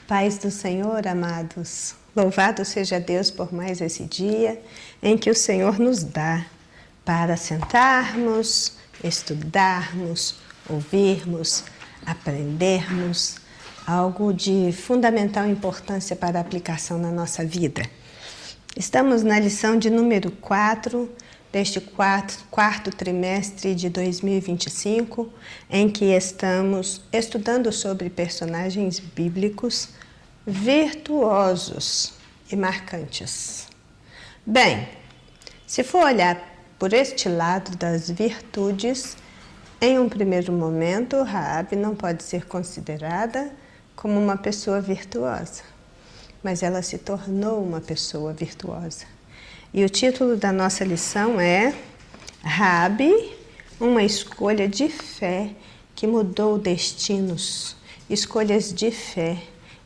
Paz do Senhor, amados. Louvado seja Deus por mais esse dia em que o Senhor nos dá para sentarmos, estudarmos, ouvirmos, aprendermos algo de fundamental importância para a aplicação na nossa vida. Estamos na lição de número 4 deste quarto trimestre de 2025, em que estamos estudando sobre personagens bíblicos virtuosos e marcantes. Bem, se for olhar por este lado das virtudes, em um primeiro momento, Raabe não pode ser considerada como uma pessoa virtuosa, mas ela se tornou uma pessoa virtuosa. E o título da nossa lição é Raabe, uma escolha de fé que mudou destinos. Escolhas de fé,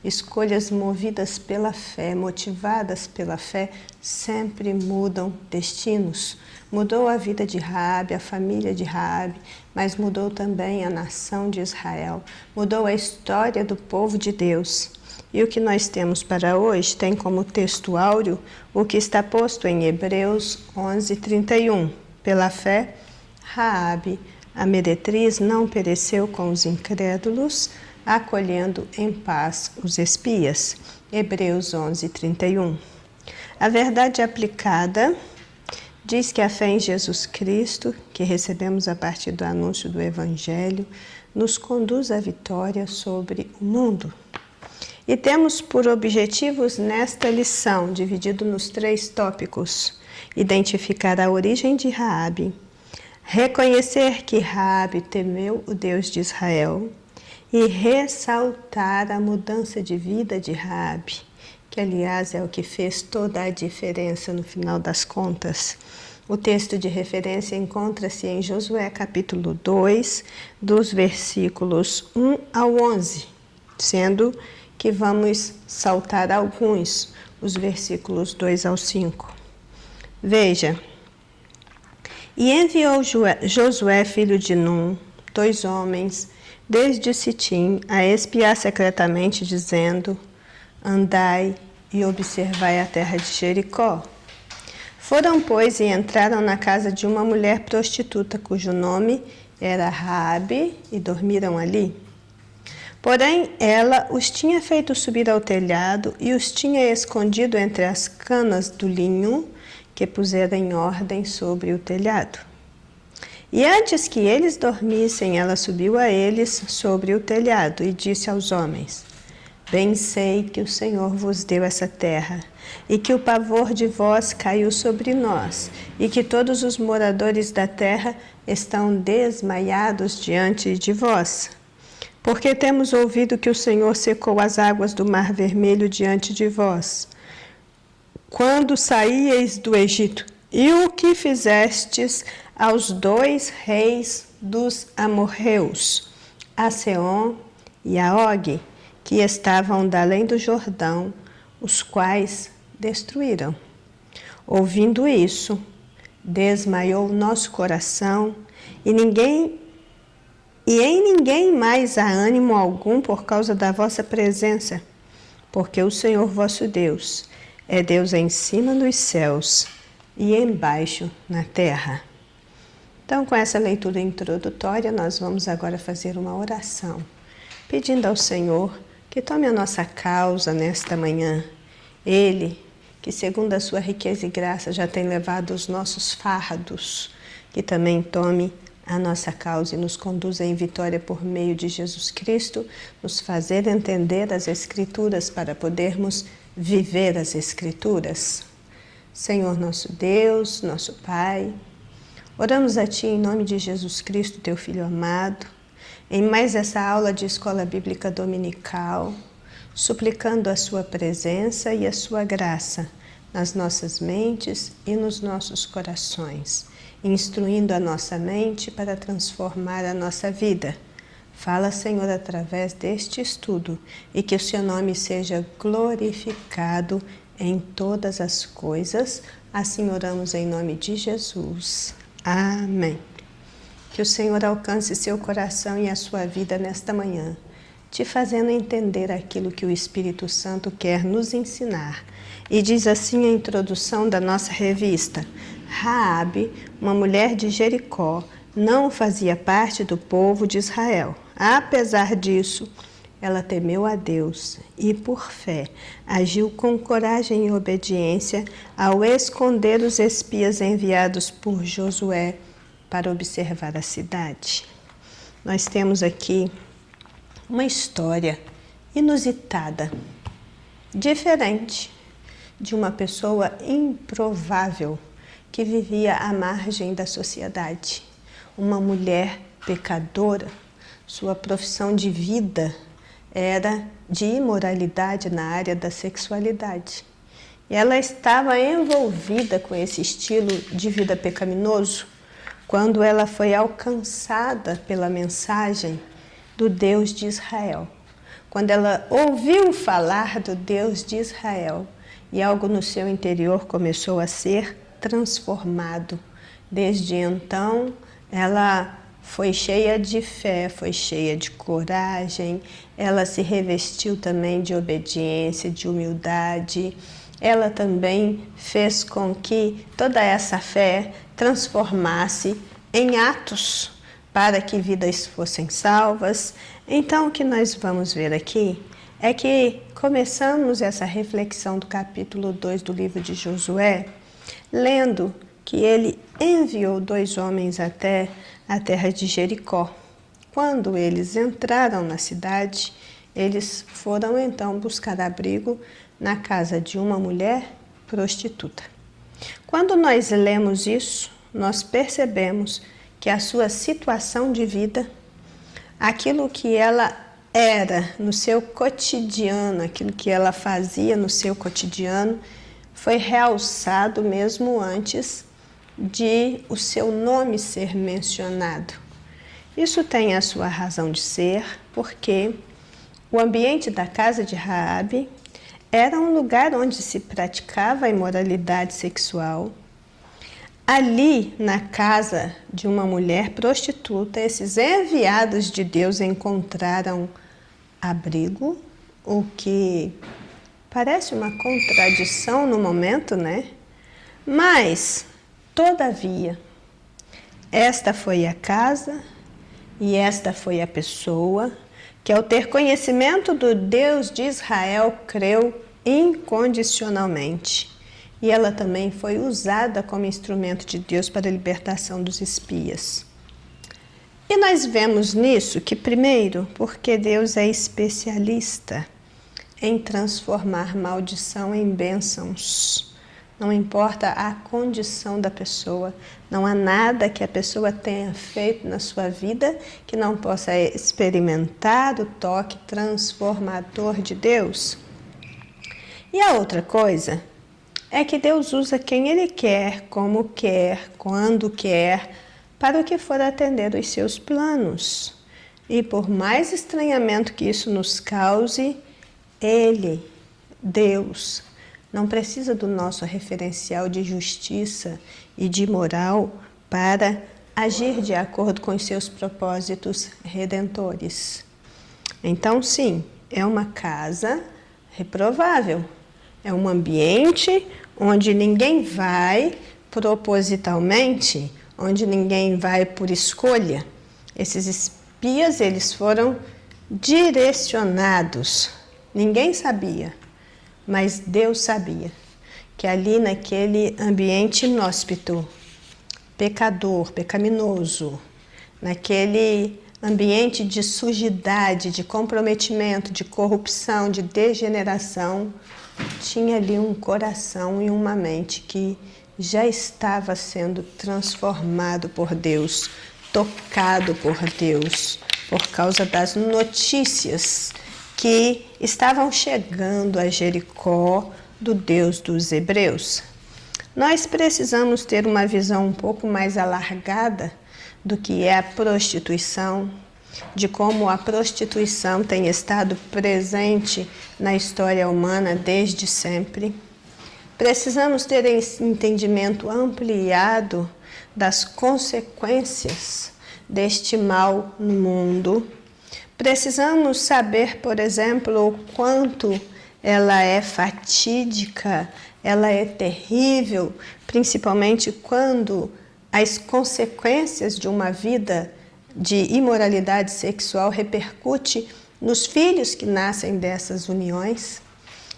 escolhas movidas pela fé, motivadas pela fé, sempre mudam destinos. Mudou a vida de Raabe, a família de Raabe, mas mudou também a nação de Israel. Mudou a história do povo de Deus. E o que nós temos para hoje tem como texto áureo o que está posto em Hebreus 11:31. Pela fé, Raabe, a meretriz, não pereceu com os incrédulos, acolhendo em paz os espias. Hebreus 11:31. A verdade aplicada diz que a fé em Jesus Cristo, que recebemos a partir do anúncio do Evangelho, nos conduz à vitória sobre o mundo. E temos por objetivos nesta lição, dividido nos 3 tópicos, identificar a origem de Raabe, reconhecer que Raabe temeu o Deus de Israel e ressaltar a mudança de vida de Raabe, que aliás é o que fez toda a diferença no final das contas. O texto de referência encontra-se em Josué capítulo 2, dos versículos 1 ao 11, sendo que vamos saltar alguns, os versículos 2 ao 5. Veja, e enviou Josué, filho de Num, 2 homens, desde Sitim, a espiar secretamente, dizendo: andai e observai a terra de Jericó. Foram, pois, e entraram na casa de uma mulher prostituta, cujo nome era Raabe, e dormiram ali. Porém, ela os tinha feito subir ao telhado e os tinha escondido entre as canas do linho que pusera em ordem sobre o telhado. E antes que eles dormissem, ela subiu a eles sobre o telhado e disse aos homens: bem sei que o Senhor vos deu essa terra, e que o pavor de vós caiu sobre nós, e que todos os moradores da terra estão desmaiados diante de vós. Porque temos ouvido que o Senhor secou as águas do Mar Vermelho diante de vós, quando saíeis do Egito, e o que fizestes aos 2 reis dos amorreus, a Seom e a Og, que estavam da além do Jordão, os quais destruíram. Ouvindo isso, desmaiou nosso coração, e em ninguém mais há ânimo algum por causa da vossa presença, porque o Senhor vosso Deus é Deus em cima dos céus e embaixo na terra. Então, com essa leitura introdutória, nós vamos agora fazer uma oração, pedindo ao Senhor que tome a nossa causa nesta manhã. Ele, que segundo a sua riqueza e graça já tem levado os nossos fardos, que também tome a nossa causa e nos conduza em vitória por meio de Jesus Cristo, nos fazer entender as Escrituras para podermos viver as Escrituras. Senhor nosso Deus, nosso Pai, oramos a Ti em nome de Jesus Cristo, Teu Filho amado, em mais essa aula de Escola Bíblica Dominical, suplicando a Sua presença e a Sua graça nas nossas mentes e nos nossos corações, instruindo a nossa mente para transformar a nossa vida. Fala, Senhor, através deste estudo e que o Seu nome seja glorificado em todas as coisas. Assim oramos em nome de Jesus. Amém. Que o Senhor alcance seu coração e a sua vida nesta manhã, te fazendo entender aquilo que o Espírito Santo quer nos ensinar. E diz assim a introdução da nossa revista: Raabe, uma mulher de Jericó, não fazia parte do povo de Israel. Apesar disso, ela temeu a Deus e, por fé, agiu com coragem e obediência ao esconder os espias enviados por Josué para observar a cidade. Nós temos aqui uma história inusitada, diferente, de uma pessoa improvável que vivia à margem da sociedade. Uma mulher pecadora, sua profissão de vida era de imoralidade na área da sexualidade. E ela estava envolvida com esse estilo de vida pecaminoso quando ela foi alcançada pela mensagem do Deus de Israel. Quando ela ouviu falar do Deus de Israel e algo no seu interior começou a ser transformado. Desde então, ela foi cheia de fé, foi cheia de coragem, ela se revestiu também de obediência, de humildade. Ela também fez com que toda essa fé transformasse em atos para que vidas fossem salvas. Então, o que nós vamos ver aqui é que começamos essa reflexão do capítulo 2 do livro de Josué, lendo que ele enviou 2 homens até a terra de Jericó. Quando eles entraram na cidade, eles foram então buscar abrigo na casa de uma mulher prostituta. Quando nós lemos isso, nós percebemos que a sua situação de vida, aquilo que ela era no seu cotidiano, aquilo que ela fazia no seu cotidiano, foi realçado mesmo antes de o seu nome ser mencionado. Isso tem a sua razão de ser, porque o ambiente da casa de Raabe era um lugar onde se praticava a imoralidade sexual. Ali, na casa de uma mulher prostituta, esses enviados de Deus encontraram abrigo, o que parece uma contradição no momento, né? Mas, todavia, esta foi a casa e esta foi a pessoa que, ao ter conhecimento do Deus de Israel, creu incondicionalmente. E ela também foi usada como instrumento de Deus para a libertação dos espias. E nós vemos nisso que, primeiro, porque Deus é especialista em transformar maldição em bênçãos. Não importa a condição da pessoa, não há nada que a pessoa tenha feito na sua vida que não possa experimentar o toque transformador de Deus. E a outra coisa é que Deus usa quem Ele quer, como quer, quando quer, para o que for atender os seus planos. E por mais estranhamento que isso nos cause, Ele, Deus, não precisa do nosso referencial de justiça e de moral para agir de acordo com os seus propósitos redentores. Então, sim, é uma casa reprovável. É um ambiente onde ninguém vai propositalmente, onde ninguém vai por escolha. Esses espias, eles foram direcionados. Ninguém sabia, mas Deus sabia que ali naquele ambiente inóspito, pecador, pecaminoso, naquele ambiente de sujidade, de comprometimento, de corrupção, de degeneração, tinha ali um coração e uma mente que já estava sendo transformado por Deus, tocado por Deus, por causa das notícias que estavam chegando a Jericó do Deus dos Hebreus. Nós precisamos ter uma visão um pouco mais alargada do que é a prostituição, de como a prostituição tem estado presente na história humana desde sempre. Precisamos ter esse entendimento ampliado das consequências deste mal no mundo, Precisamos saber, por exemplo, o quanto ela é fatídica, ela é terrível, principalmente quando as consequências de uma vida de imoralidade sexual repercute nos filhos que nascem dessas uniões.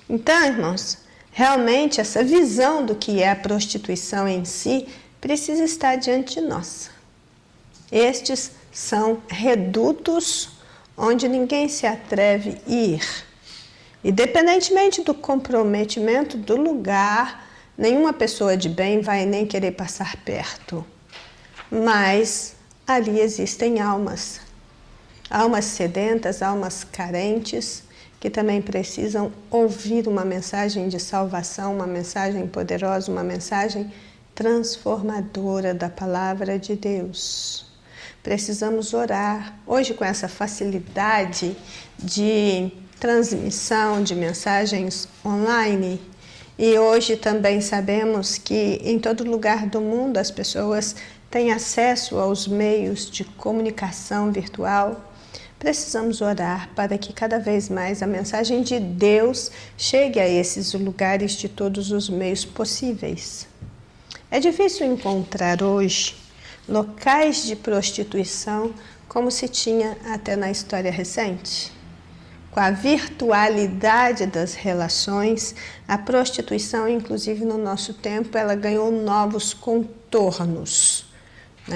Então, irmãos, realmente essa visão do que é a prostituição em si precisa estar diante de nós. Estes são redutos onde ninguém se atreve a ir. Independentemente do comprometimento do lugar, nenhuma pessoa de bem vai nem querer passar perto. Mas ali existem almas sedentas, almas carentes, que também precisam ouvir uma mensagem de salvação, uma mensagem poderosa, uma mensagem transformadora da palavra de Deus. Precisamos orar. Hoje, com essa facilidade de transmissão de mensagens online, e hoje também sabemos que em todo lugar do mundo as pessoas têm acesso aos meios de comunicação virtual, precisamos orar para que cada vez mais a mensagem de Deus chegue a esses lugares de todos os meios possíveis. É difícil encontrar hoje locais de prostituição como se tinha até na história recente. Com a virtualidade das relações, a prostituição, inclusive no nosso tempo, ela ganhou novos contornos.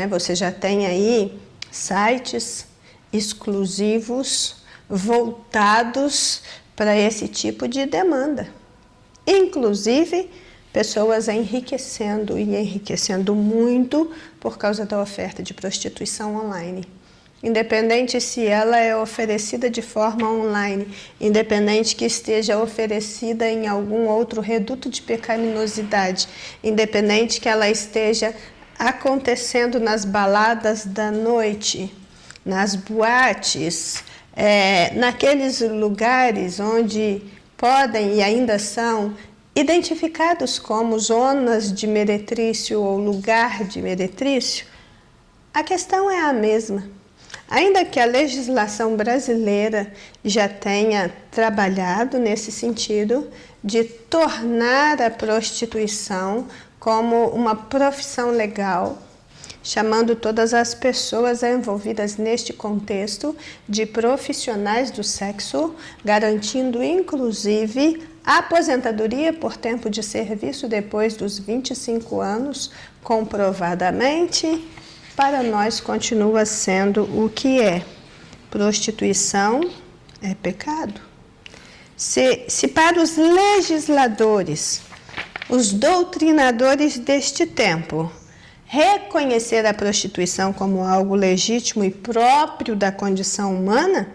Você já tem aí sites exclusivos voltados para esse tipo de demanda. Inclusive, pessoas enriquecendo e enriquecendo muito por causa da oferta de prostituição online. Independente se ela é oferecida de forma online, independente que esteja oferecida em algum outro reduto de pecaminosidade, independente que ela esteja acontecendo nas baladas da noite, nas boates, naqueles lugares onde podem e ainda são identificados como zonas de meretrício ou lugar de meretrício, a questão é a mesma. Ainda que a legislação brasileira já tenha trabalhado nesse sentido de tornar a prostituição como uma profissão legal, chamando todas as pessoas envolvidas neste contexto de profissionais do sexo, garantindo inclusive a aposentadoria por tempo de serviço depois dos 25 anos, comprovadamente, para nós continua sendo o que é. Prostituição é pecado. Se para os legisladores, os doutrinadores deste tempo, reconhecer a prostituição como algo legítimo e próprio da condição humana,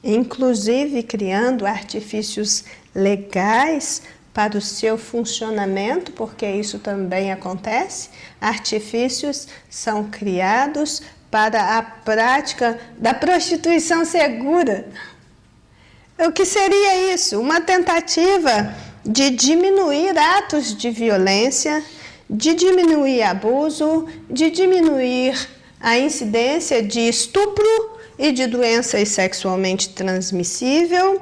inclusive criando artifícios legais para o seu funcionamento, porque isso também acontece, artifícios são criados para a prática da prostituição segura. O que seria isso? Uma tentativa de diminuir atos de violência, de diminuir abuso, de diminuir a incidência de estupro e de doenças sexualmente transmissíveis,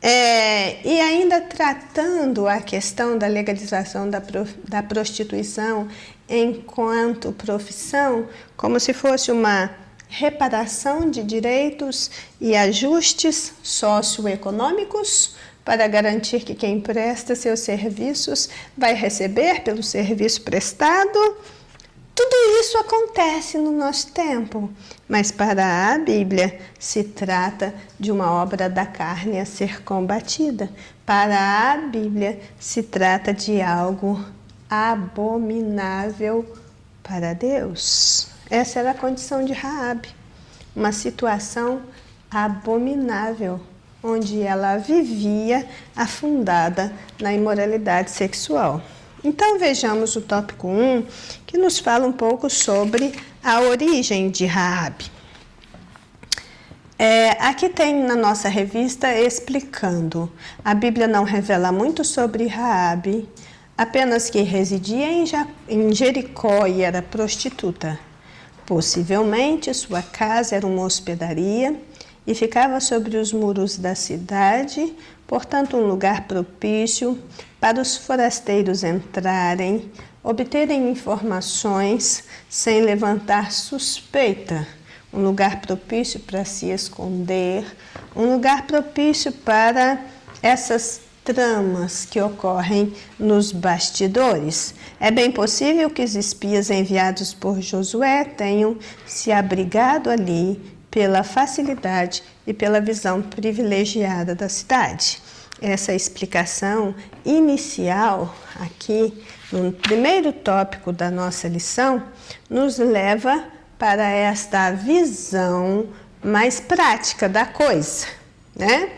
e ainda tratando a questão da legalização da prostituição enquanto profissão, como se fosse uma reparação de direitos e ajustes socioeconômicos para garantir que quem presta seus serviços vai receber pelo serviço prestado. Tudo isso acontece no nosso tempo, mas para a Bíblia se trata de uma obra da carne a ser combatida. Para a Bíblia se trata de algo abominável para Deus. Essa era a condição de Raabe, uma situação abominável, onde ela vivia afundada na imoralidade sexual. Então vejamos o tópico 1, que nos fala um pouco sobre a origem de Raabe. Aqui tem na nossa revista explicando. A Bíblia não revela muito sobre Raabe, apenas que residia em Jericó e era prostituta. Possivelmente sua casa era uma hospedaria e ficava sobre os muros da cidade, portanto um lugar propício para os forasteiros entrarem, obterem informações sem levantar suspeita, um lugar propício para se esconder, um lugar propício para essas tramas que ocorrem nos bastidores. É bem possível que os espias enviados por Josué tenham se abrigado ali pela facilidade e pela visão privilegiada da cidade. Essa explicação inicial aqui, no primeiro tópico da nossa lição, nos leva para esta visão mais prática da coisa, né?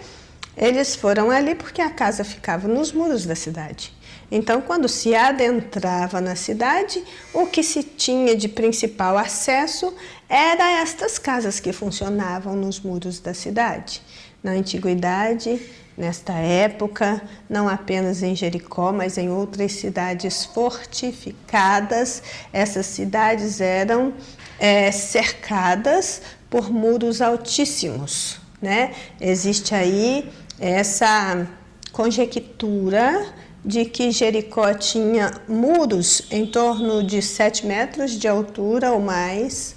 Eles foram ali porque a casa ficava nos muros da cidade. Então, quando se adentrava na cidade, o que se tinha de principal acesso era estas casas que funcionavam nos muros da cidade. Na antiguidade, nesta época, não apenas em Jericó, mas em outras cidades fortificadas, essas cidades eram cercadas por muros altíssimos, né? Existe aí essa conjectura de que Jericó tinha muros em torno de 7 metros de altura ou mais,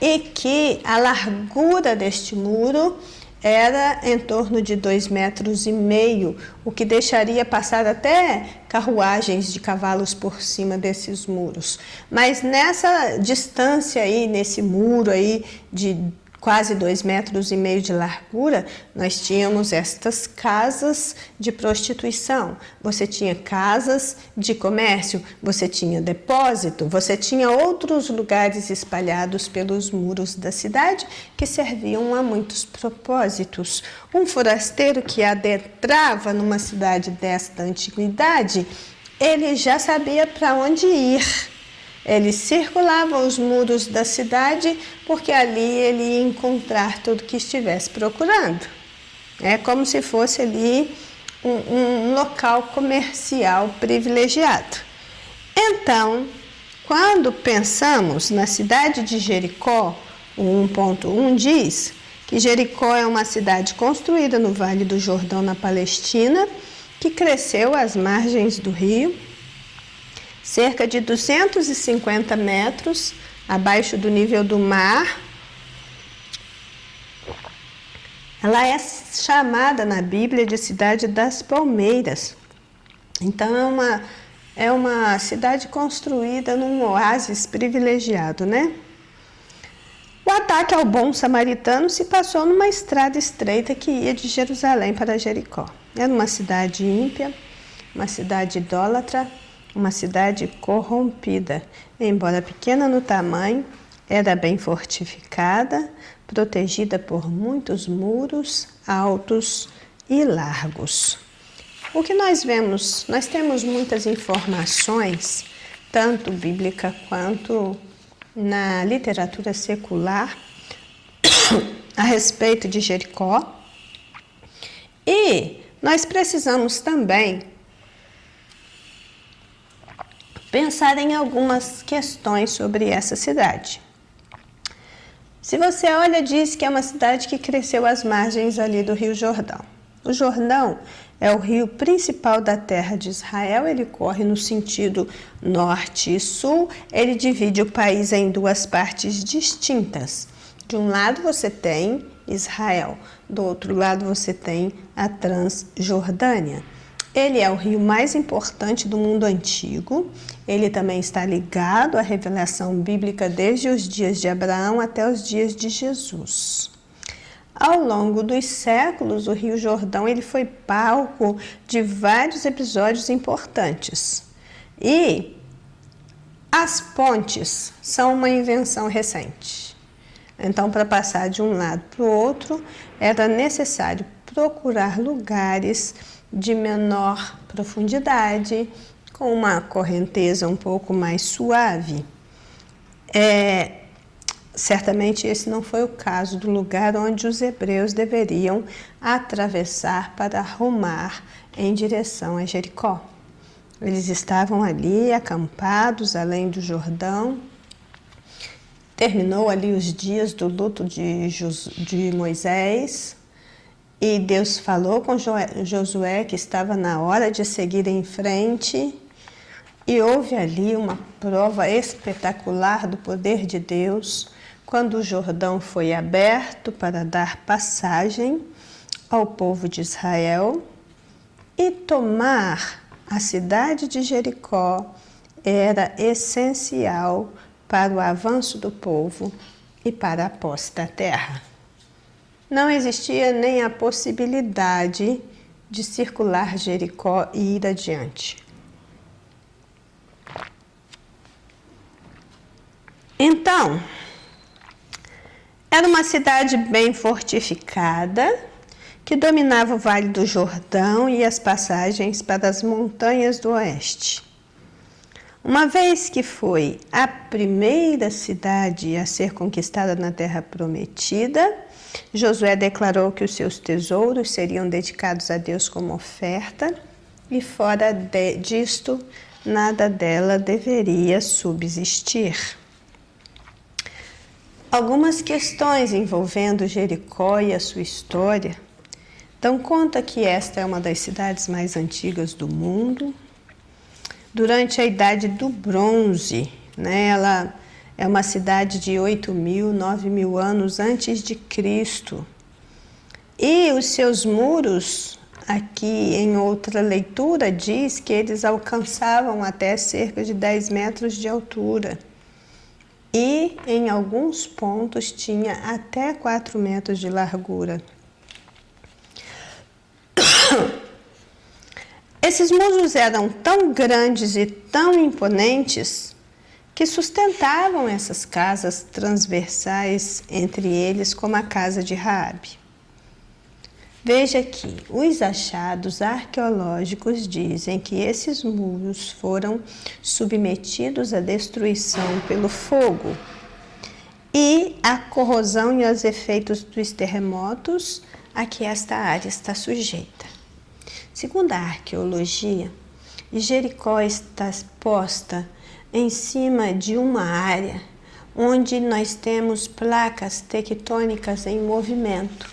e que a largura deste muro era em torno de 2,5 metros, o que deixaria passar até carruagens de cavalos por cima desses muros. Mas nessa distância aí, nesse muro aí de quase 2,5 metros de largura, nós tínhamos estas casas de prostituição, você tinha casas de comércio, você tinha depósito, você tinha outros lugares espalhados pelos muros da cidade que serviam a muitos propósitos. Um forasteiro que adentrava numa cidade desta antiguidade, ele já sabia para onde ir. Ele circulava os muros da cidade porque ali ele ia encontrar tudo que estivesse procurando. É como se fosse ali um local comercial privilegiado. Então, quando pensamos na cidade de Jericó, o 1.1 diz que Jericó é uma cidade construída no Vale do Jordão, na Palestina, que cresceu às margens do rio, cerca de 250 metros abaixo do nível do mar. Ela é chamada na Bíblia de Cidade das Palmeiras. Então é uma cidade construída num oásis privilegiado, né? O ataque ao bom samaritano se passou numa estrada estreita que ia de Jerusalém para Jericó. Era uma cidade ímpia, uma cidade idólatra, uma cidade corrompida. Embora pequena no tamanho, era bem fortificada, protegida por muitos muros altos e largos. O que nós vemos? Nós temos muitas informações, tanto bíblica quanto na literatura secular, a respeito de Jericó. E nós precisamos também pensar em algumas questões sobre essa cidade. Se você olha, diz que é uma cidade que cresceu às margens ali do Rio Jordão. O Jordão é o rio principal da terra de Israel, ele corre no sentido norte e sul, ele divide o país em duas partes distintas. De um lado você tem Israel, do outro lado você tem a Transjordânia. Ele é o rio mais importante do mundo antigo. Ele também está ligado à revelação bíblica desde os dias de Abraão até os dias de Jesus. Ao longo dos séculos, o Rio Jordão ele foi palco de vários episódios importantes. E as pontes são uma invenção recente. Então, para passar de um lado para o outro, era necessário procurar lugares de menor profundidade, com uma correnteza um pouco mais suave. Certamente esse não foi o caso do lugar onde os hebreus deveriam atravessar para rumar em direção a Jericó. Eles estavam ali acampados além do Jordão, terminou ali os dias do luto de Moisés, e Deus falou com Josué que estava na hora de seguir em frente, e houve ali uma prova espetacular do poder de Deus, quando o Jordão foi aberto para dar passagem ao povo de Israel, e tomar a cidade de Jericó era essencial para o avanço do povo e para a posse da terra. Não existia nem a possibilidade de circular Jericó e ir adiante. Então, era uma cidade bem fortificada, que dominava o Vale do Jordão e as passagens para as montanhas do oeste. Uma vez que foi a primeira cidade a ser conquistada na Terra Prometida, Josué declarou que os seus tesouros seriam dedicados a Deus como oferta, e fora disto, nada dela deveria subsistir. Algumas questões envolvendo Jericó e a sua história dão conta que esta é uma das cidades mais antigas do mundo. Durante a Idade do Bronze, ela é uma cidade de 8.000, 9.000 anos antes de Cristo. E os seus muros, aqui em outra leitura, diz que eles alcançavam até cerca de 10 metros de altura. E em alguns pontos tinha até 4 metros de largura. Esses muros eram tão grandes e tão imponentes que sustentavam essas casas transversais entre eles, como a casa de Raabe. Veja que os achados arqueológicos dizem que esses muros foram submetidos à destruição pelo fogo e à corrosão e aos efeitos dos terremotos a que esta área está sujeita. Segundo a arqueologia, Jericó está posta em cima de uma área onde nós temos placas tectônicas em movimento.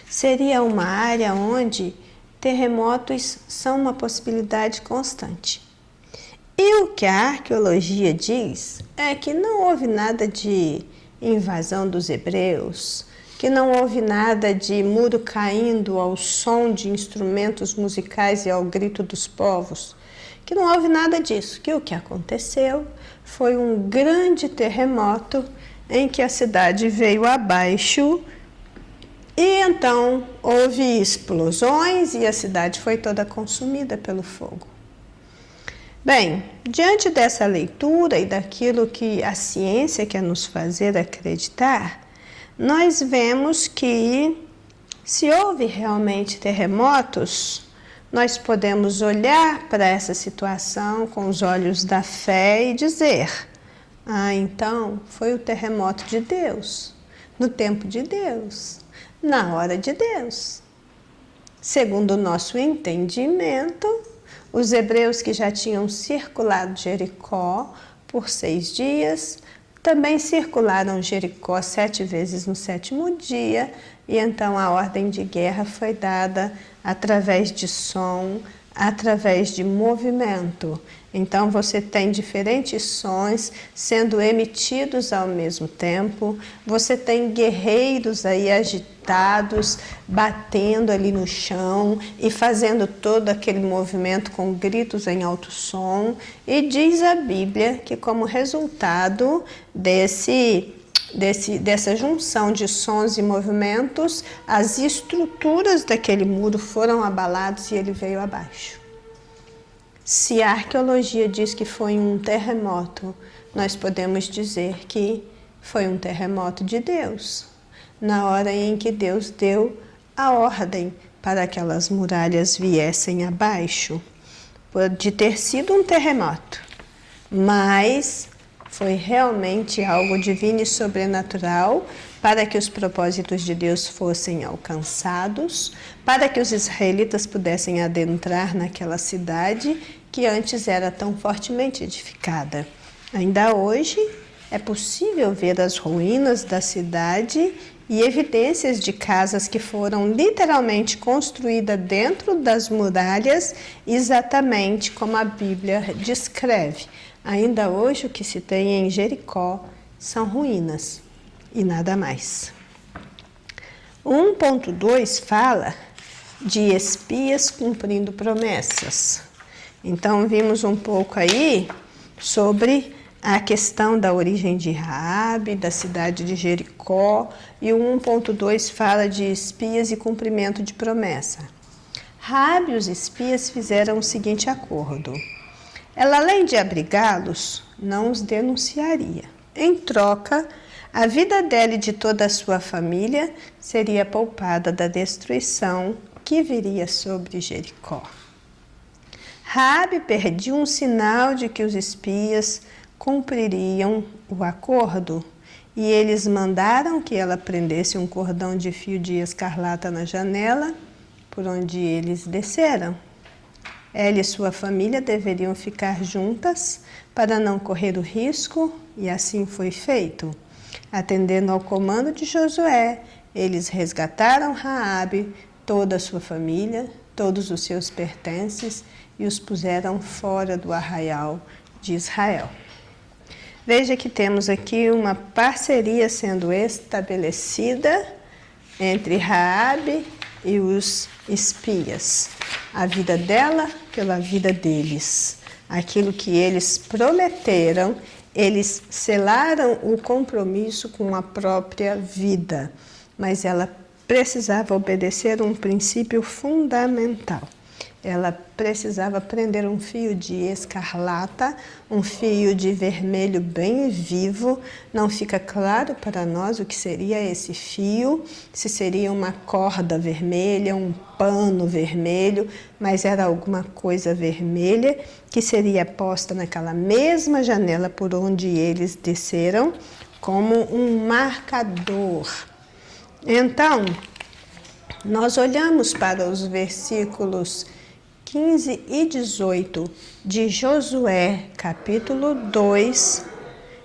Seria uma área onde terremotos são uma possibilidade constante. E o que a arqueologia diz é que não houve nada de invasão dos hebreus, que não houve nada de muro caindo ao som de instrumentos musicais e ao grito dos povos, que não houve nada disso, que o que aconteceu foi um grande terremoto em que a cidade veio abaixo e então houve explosões e a cidade foi toda consumida pelo fogo. Bem, diante dessa leitura e daquilo que a ciência quer nos fazer acreditar, nós vemos que, se houve realmente terremotos, nós podemos olhar para essa situação com os olhos da fé e dizer: então foi o terremoto de Deus, no tempo de Deus, na hora de Deus. Segundo o nosso entendimento, os hebreus que já tinham circulado Jericó por 6 dias, também circularam Jericó 7 vezes no 7º dia, e então a ordem de guerra foi dada através de som, através de movimento. Então você tem diferentes sons sendo emitidos ao mesmo tempo, você tem guerreiros aí agitados, batendo ali no chão e fazendo todo aquele movimento com gritos em alto som, e diz a Bíblia que como resultado dessa junção de sons e movimentos, as estruturas daquele muro foram abaladas e ele veio abaixo. Se a arqueologia diz que foi um terremoto, nós podemos dizer que foi um terremoto de Deus, na hora em que Deus deu a ordem para que aquelas muralhas viessem abaixo. Pode ter sido um terremoto, mas foi realmente algo divino e sobrenatural para que os propósitos de Deus fossem alcançados, para que os israelitas pudessem adentrar naquela cidade que antes era tão fortemente edificada. Ainda hoje, é possível ver as ruínas da cidade e evidências de casas que foram literalmente construídas dentro das muralhas, exatamente como a Bíblia descreve. Ainda hoje o que se tem em Jericó são ruínas e nada mais. 1.2 fala de espias cumprindo promessas. Então vimos um pouco aí sobre a questão da origem de Raabe, da cidade de Jericó, e o 1.2 fala de espias e cumprimento de promessa. Raabe e os espias fizeram o seguinte acordo: ela, além de abrigá-los, não os denunciaria. Em troca, a vida dela e de toda a sua família seria poupada da destruição que viria sobre Jericó. Raabe pediu um sinal de que os espias cumpririam o acordo, e eles mandaram que ela prendesse um cordão de fio de escarlata na janela por onde eles desceram. Ela e sua família deveriam ficar juntas para não correr o risco, e assim foi feito. Atendendo ao comando de Josué, eles resgataram Raabe, toda a sua família, todos os seus pertences, e os puseram fora do arraial de Israel. Veja que temos aqui uma parceria sendo estabelecida entre Raabe e os espias. A vida dela pela vida deles. Aquilo que eles prometeram, eles selaram o compromisso com a própria vida. Mas ela precisava obedecer um princípio fundamental. Ela precisava prender um fio de escarlata, um fio de vermelho bem vivo. Não fica claro para nós o que seria esse fio, se seria uma corda vermelha, um pano vermelho, mas era alguma coisa vermelha que seria posta naquela mesma janela por onde eles desceram, como um marcador. Então, nós olhamos para os versículos 15 e 18 de Josué, capítulo 2,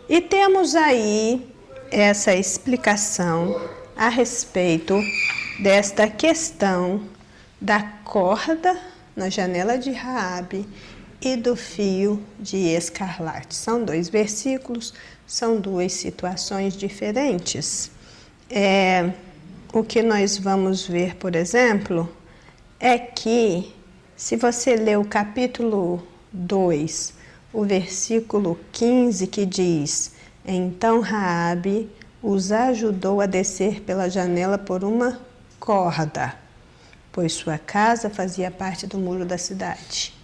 e temos aí essa explicação a respeito desta questão da corda na janela de Raabe e do fio de escarlate. São 2 versículos, são 2 situações diferentes. O que nós vamos ver, por exemplo, é que se você ler o capítulo 2, o versículo 15, que diz: então Raabe os ajudou a descer pela janela por uma corda, pois sua casa fazia parte do muro da cidade.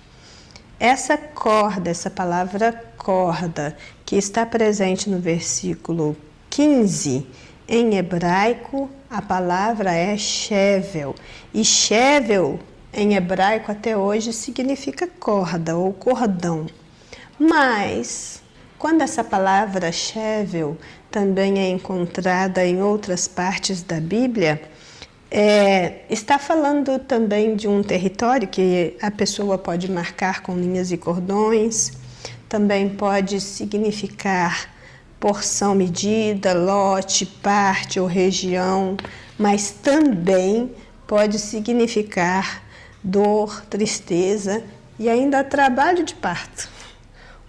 Essa corda, essa palavra corda, que está presente no versículo 15, em hebraico, a palavra é shevel. E shevel, em hebraico, até hoje, significa corda ou cordão. Mas, quando essa palavra shevel também é encontrada em outras partes da Bíblia, está falando também de um território que a pessoa pode marcar com linhas e cordões, também pode significar porção medida, lote, parte ou região, mas também pode significar dor, tristeza e ainda trabalho de parto.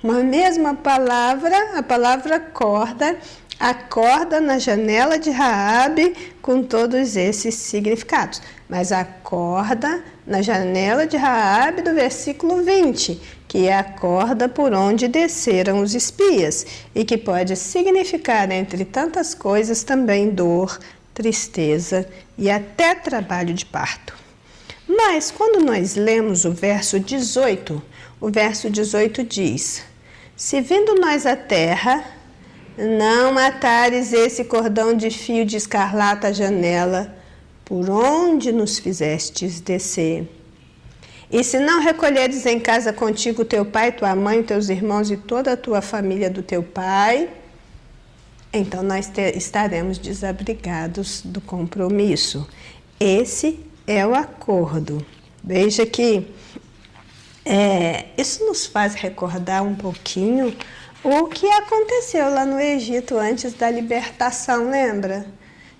Uma mesma palavra, a palavra corda, a corda na janela de Raabe, com todos esses significados. Mas a corda na janela de Raabe do versículo 20, que é a corda por onde desceram os espias, e que pode significar, entre tantas coisas, também dor, tristeza e até trabalho de parto. Mas quando nós lemos o verso 18 diz: se vindo nós à terra, não atares esse cordão de fio de escarlata à janela, por onde nos fizestes descer. E se não recolheres em casa contigo teu pai, tua mãe, teus irmãos e toda a tua família do teu pai, então nós estaremos desabrigados do compromisso. Esse é o acordo. Veja que isso nos faz recordar um pouquinho O que aconteceu lá no Egito antes da libertação, lembra?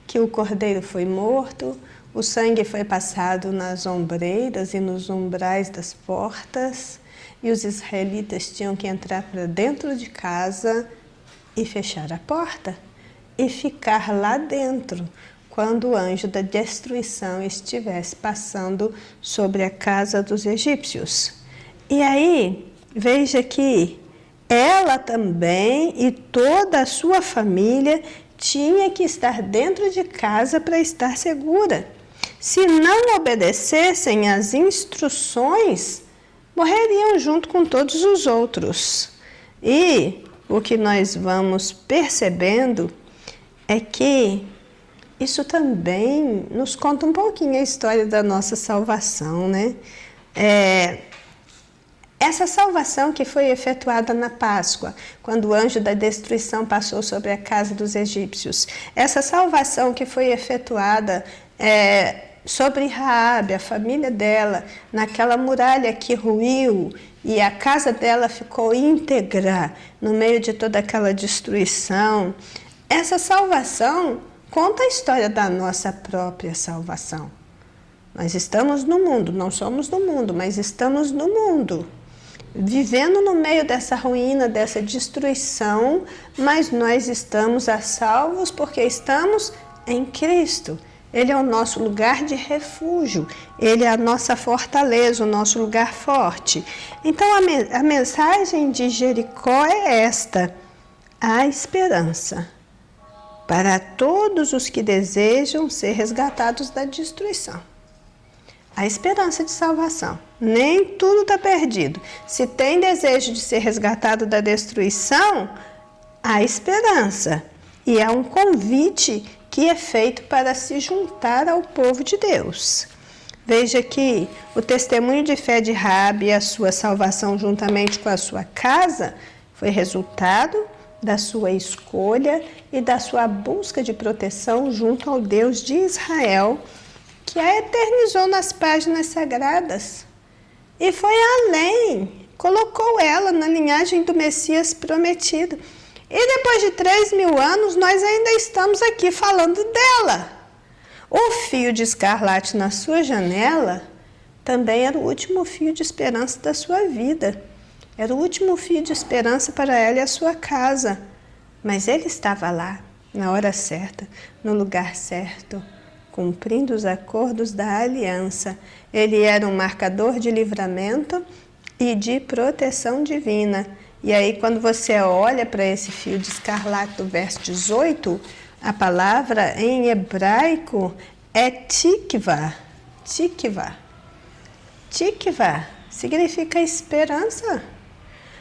Que o cordeiro foi morto, o sangue foi passado nas ombreiras e nos umbrais das portas, e os israelitas tinham que entrar para dentro de casa e fechar a porta e ficar lá dentro quando o anjo da destruição estivesse passando sobre a casa dos egípcios. E aí, veja que ela também e toda a sua família tinha que estar dentro de casa para estar segura. Se não obedecessem às instruções, morreriam junto com todos os outros. E o que nós vamos percebendo é que isso também nos conta um pouquinho a história da nossa salvação, né? Essa salvação que foi efetuada na Páscoa, quando o anjo da destruição passou sobre a casa dos egípcios. Essa salvação que foi efetuada sobre Raabe, a família dela, naquela muralha que ruiu e a casa dela ficou íntegra no meio de toda aquela destruição. Essa salvação conta a história da nossa própria salvação. Nós estamos no mundo, não somos do mundo, mas estamos no mundo, vivendo no meio dessa ruína, dessa destruição, mas nós estamos a salvos porque estamos em Cristo. Ele é o nosso lugar de refúgio, Ele é a nossa fortaleza, o nosso lugar forte. Então a mensagem de Jericó é esta: há esperança para todos os que desejam ser resgatados da destruição. A esperança de salvação. Nem tudo está perdido. Se tem desejo de ser resgatado da destruição, há esperança. E é um convite que é feito para se juntar ao povo de Deus. Veja que o testemunho de fé de Raabe e a sua salvação juntamente com a sua casa foi resultado da sua escolha e da sua busca de proteção junto ao Deus de Israel, que a eternizou nas páginas sagradas. E foi além, colocou ela na linhagem do Messias prometido. E depois de 3.000 anos, nós ainda estamos aqui falando dela. O fio de escarlate na sua janela também era o último fio de esperança da sua vida. Era o último fio de esperança para ela e a sua casa. Mas ele estava lá, na hora certa, no lugar certo, cumprindo os acordos da aliança. Ele era um marcador de livramento e de proteção divina. E aí, quando você olha para esse fio de escarlate do verso 18, a palavra em hebraico é tikva. Tikva. Tikva significa esperança.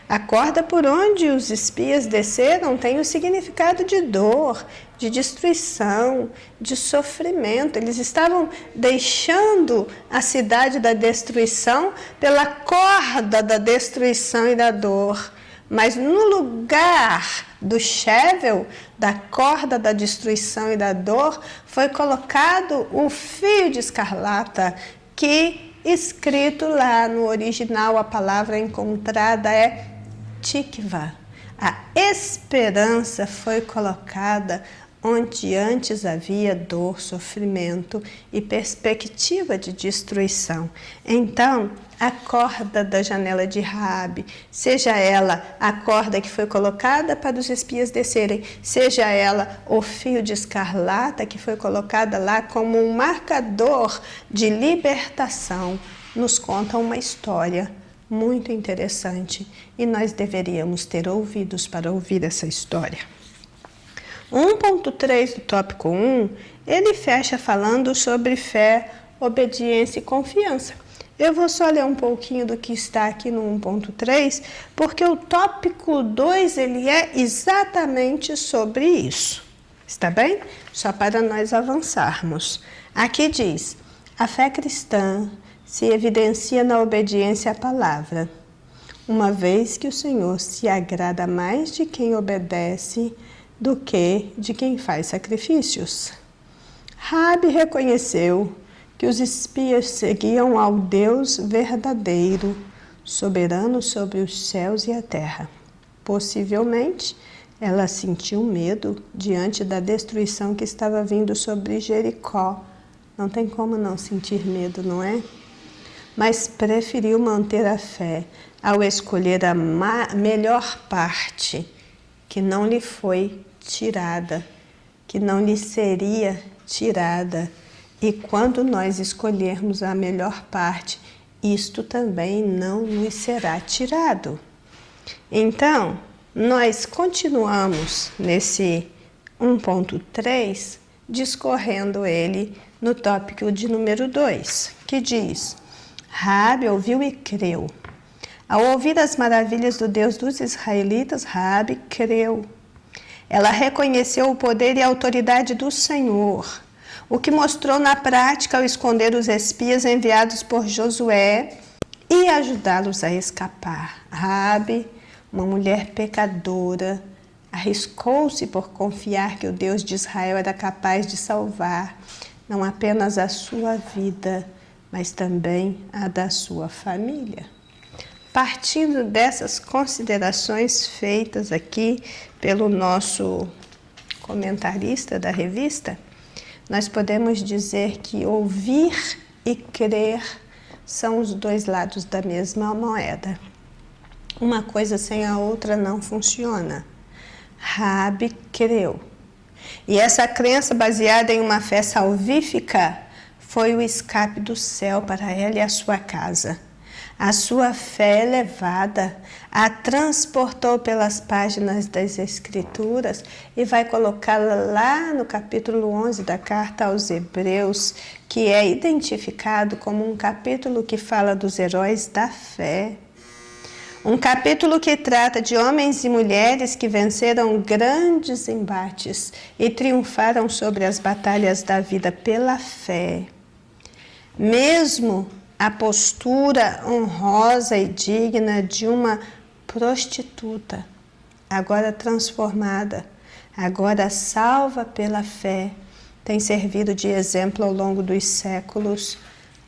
A corda por onde os espias desceram tem o significado de dor, de destruição, de sofrimento. Eles estavam deixando a cidade da destruição pela corda da destruição e da dor. Mas no lugar do shevel, da corda da destruição e da dor, foi colocado o fio de escarlata, que escrito lá no original, a palavra encontrada é tikva. A esperança foi colocada onde antes havia dor, sofrimento e perspectiva de destruição. Então, a corda da janela de Raabe, seja ela a corda que foi colocada para os espias descerem, seja ela o fio de escarlata que foi colocada lá como um marcador de libertação, nos conta uma história muito interessante e nós deveríamos ter ouvidos para ouvir essa história. 1.3 do tópico 1, ele fecha falando sobre fé, obediência e confiança. Eu vou só ler um pouquinho do que está aqui no 1.3, porque o tópico 2 ele é exatamente sobre isso. Está bem? Só para nós avançarmos. Aqui diz: a fé cristã se evidencia na obediência à palavra, uma vez que o Senhor se agrada mais de quem obedece do que de quem faz sacrifícios. Raabe reconheceu que os espias seguiam ao Deus verdadeiro, soberano sobre os céus e a terra. Possivelmente, ela sentiu medo diante da destruição que estava vindo sobre Jericó. Não tem como não sentir medo, não é? Mas preferiu manter a fé ao escolher a melhor parte, que não lhe foi tirada, que não lhe seria tirada. E quando nós escolhermos a melhor parte, isto também não nos será tirado. Então, nós continuamos nesse 1.3, discorrendo ele no tópico de número 2, que diz: Raabe ouviu e creu. Ao ouvir as maravilhas do Deus dos israelitas, Raabe creu. Ela reconheceu o poder e a autoridade do Senhor, o que mostrou na prática ao esconder os espias enviados por Josué e ajudá-los a escapar. Raabe, uma mulher pecadora, arriscou-se por confiar que o Deus de Israel era capaz de salvar não apenas a sua vida, mas também a da sua família. Partindo dessas considerações feitas aqui pelo nosso comentarista da revista, nós podemos dizer que ouvir e crer são os dois lados da mesma moeda. Uma coisa sem a outra não funciona. Raabe creu. E essa crença baseada em uma fé salvífica foi o escape do céu para ela e a sua casa. A sua fé elevada a transportou pelas páginas das Escrituras e vai colocá-la lá no capítulo 11 da Carta aos Hebreus, que é identificado como um capítulo que fala dos heróis da fé. Um capítulo que trata de homens e mulheres que venceram grandes embates e triunfaram sobre as batalhas da vida pela fé. Mesmo a postura honrosa e digna de uma prostituta, agora transformada, agora salva pela fé, tem servido de exemplo ao longo dos séculos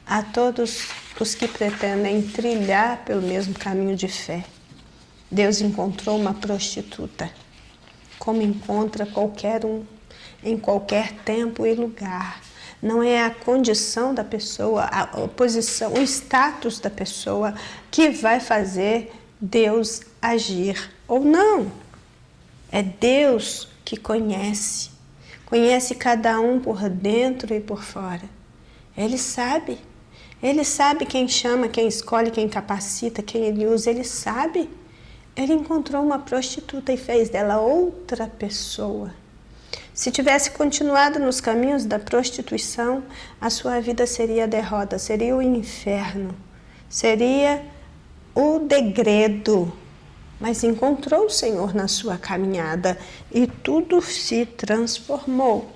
a todos os que pretendem trilhar pelo mesmo caminho de fé. Deus encontrou uma prostituta, como encontra qualquer um, em qualquer tempo e lugar. Não é a condição da pessoa, a posição, o status da pessoa que vai fazer Deus agir ou não. É Deus que conhece cada um por dentro e por fora. Ele sabe quem chama, quem escolhe, quem capacita, quem ele usa, ele sabe. Ele encontrou uma prostituta e fez dela outra pessoa. Se tivesse continuado nos caminhos da prostituição, a sua vida seria a derrota, seria o inferno, seria o degredo. Mas encontrou o Senhor na sua caminhada e tudo se transformou.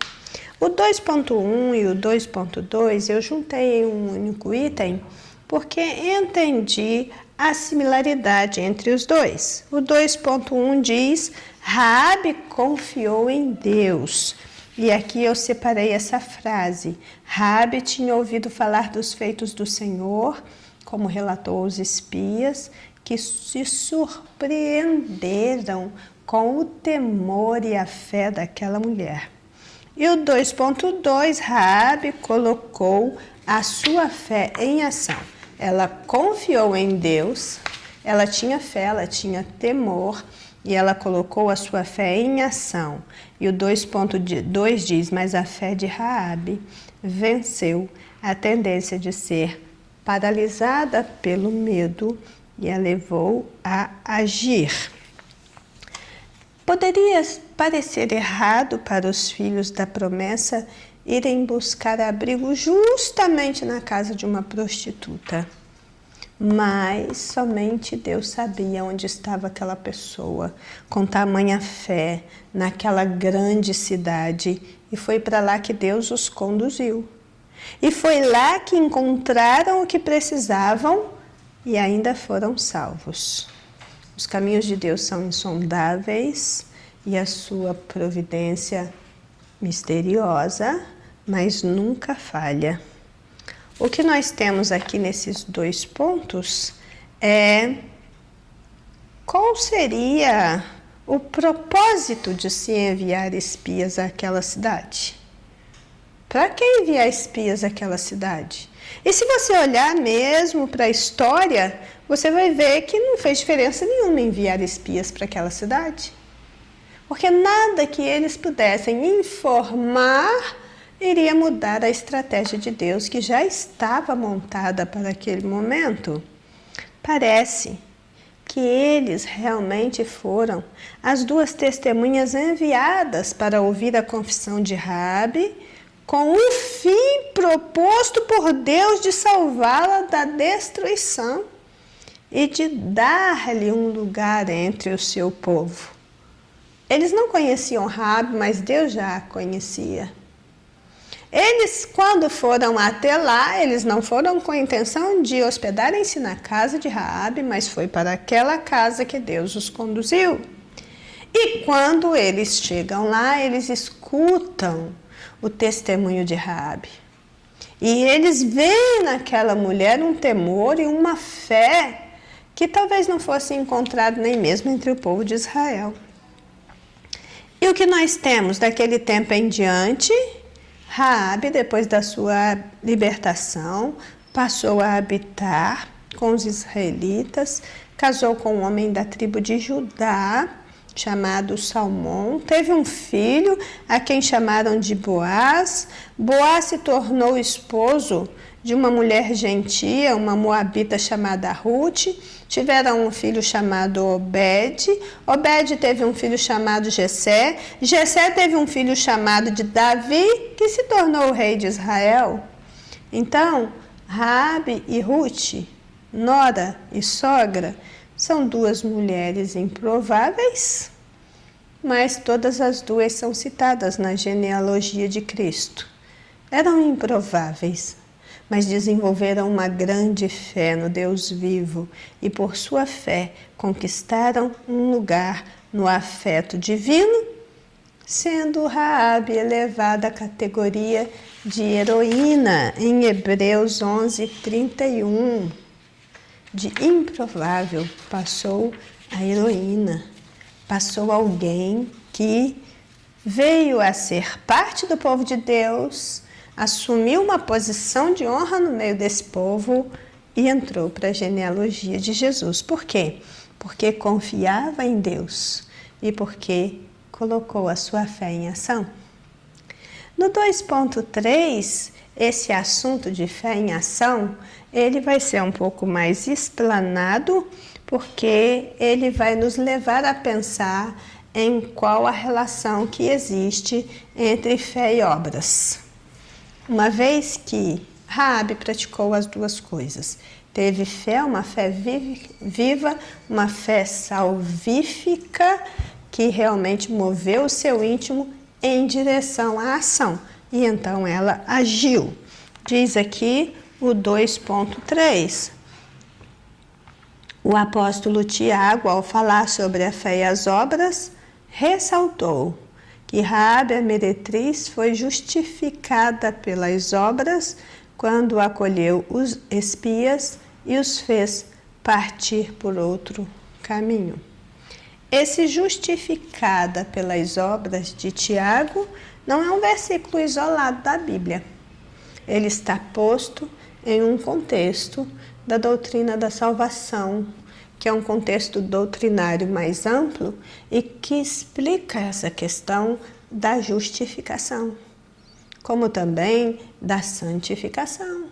O 2.1 e o 2.2 eu juntei em um único item porque entendi a similaridade entre os dois. O 2.1 diz: Raabe confiou em Deus. E aqui eu separei essa frase. Raabe tinha ouvido falar dos feitos do Senhor, como relatou os espias, que se surpreenderam com o temor e a fé daquela mulher. E o 2.2, Raabe colocou a sua fé em ação. Ela confiou em Deus, ela tinha fé, ela tinha temor e ela colocou a sua fé em ação. E o 2.2 diz: mas a fé de Raabe venceu a tendência de ser paralisada pelo medo e a levou a agir. Poderia parecer errado para os filhos da promessa irem buscar abrigo justamente na casa de uma prostituta. Mas somente Deus sabia onde estava aquela pessoa, com tamanha fé, naquela grande cidade. E foi para lá que Deus os conduziu. E foi lá que encontraram o que precisavam e ainda foram salvos. Os caminhos de Deus são insondáveis e a sua providência misteriosa, mas nunca falha. O que nós temos aqui nesses 2 pontos é qual seria o propósito de se enviar espias àquela cidade? Para que enviar espias àquela cidade? E se você olhar mesmo para a história, você vai ver que não fez diferença nenhuma enviar espias para aquela cidade. Porque nada que eles pudessem informar iria mudar a estratégia de Deus que já estava montada para aquele momento. Parece que eles realmente foram as duas testemunhas enviadas para ouvir a confissão de Raabe, com o fim proposto por Deus de salvá-la da destruição e de dar-lhe um lugar entre o seu povo. Eles não conheciam Raabe, mas Deus já a conhecia. Eles, quando foram até lá, eles não foram com a intenção de hospedarem-se na casa de Raabe, mas foi para aquela casa que Deus os conduziu. E quando eles chegam lá, eles escutam o testemunho de Raabe. E eles veem naquela mulher um temor e uma fé que talvez não fosse encontrado nem mesmo entre o povo de Israel. E o que nós temos daquele tempo em diante? Raabe, depois da sua libertação, passou a habitar com os israelitas, casou com um homem da tribo de Judá, chamado Salmão, teve um filho, a quem chamaram de Boaz. Boaz se tornou esposo de uma mulher gentia, uma moabita chamada Ruth. Tiveram um filho chamado Obed. Obed teve um filho chamado Jessé. Jessé teve um filho chamado de Davi, que se tornou o rei de Israel. Então, Raabe e Ruth, nora e sogra, são duas mulheres improváveis, mas todas as duas são citadas na genealogia de Cristo. Eram improváveis, mas desenvolveram uma grande fé no Deus vivo e, por sua fé, conquistaram um lugar no afeto divino, sendo Raabe elevada à categoria de heroína em Hebreus 11:31. De improvável passou a heroína, passou alguém que veio a ser parte do povo de Deus, assumiu uma posição de honra no meio desse povo e entrou para a genealogia de Jesus. Por quê? Porque confiava em Deus e porque colocou a sua fé em ação. No 2.3, esse assunto de fé em ação, ele vai ser um pouco mais explanado, porque ele vai nos levar a pensar em qual a relação que existe entre fé e obras. Uma vez que Raabe praticou as duas coisas, teve fé, uma fé viva, uma fé salvífica, que realmente moveu o seu íntimo em direção à ação. E então ela agiu. Diz aqui o 2.3. O apóstolo Tiago, ao falar sobre a fé e as obras, ressaltou que Raabe, a meretriz, foi justificada pelas obras quando acolheu os espias e os fez partir por outro caminho. Esse justificada pelas obras de Tiago não é um versículo isolado da Bíblia. Ele está posto em um contexto da doutrina da salvação, que é um contexto doutrinário mais amplo e que explica essa questão da justificação, como também da santificação,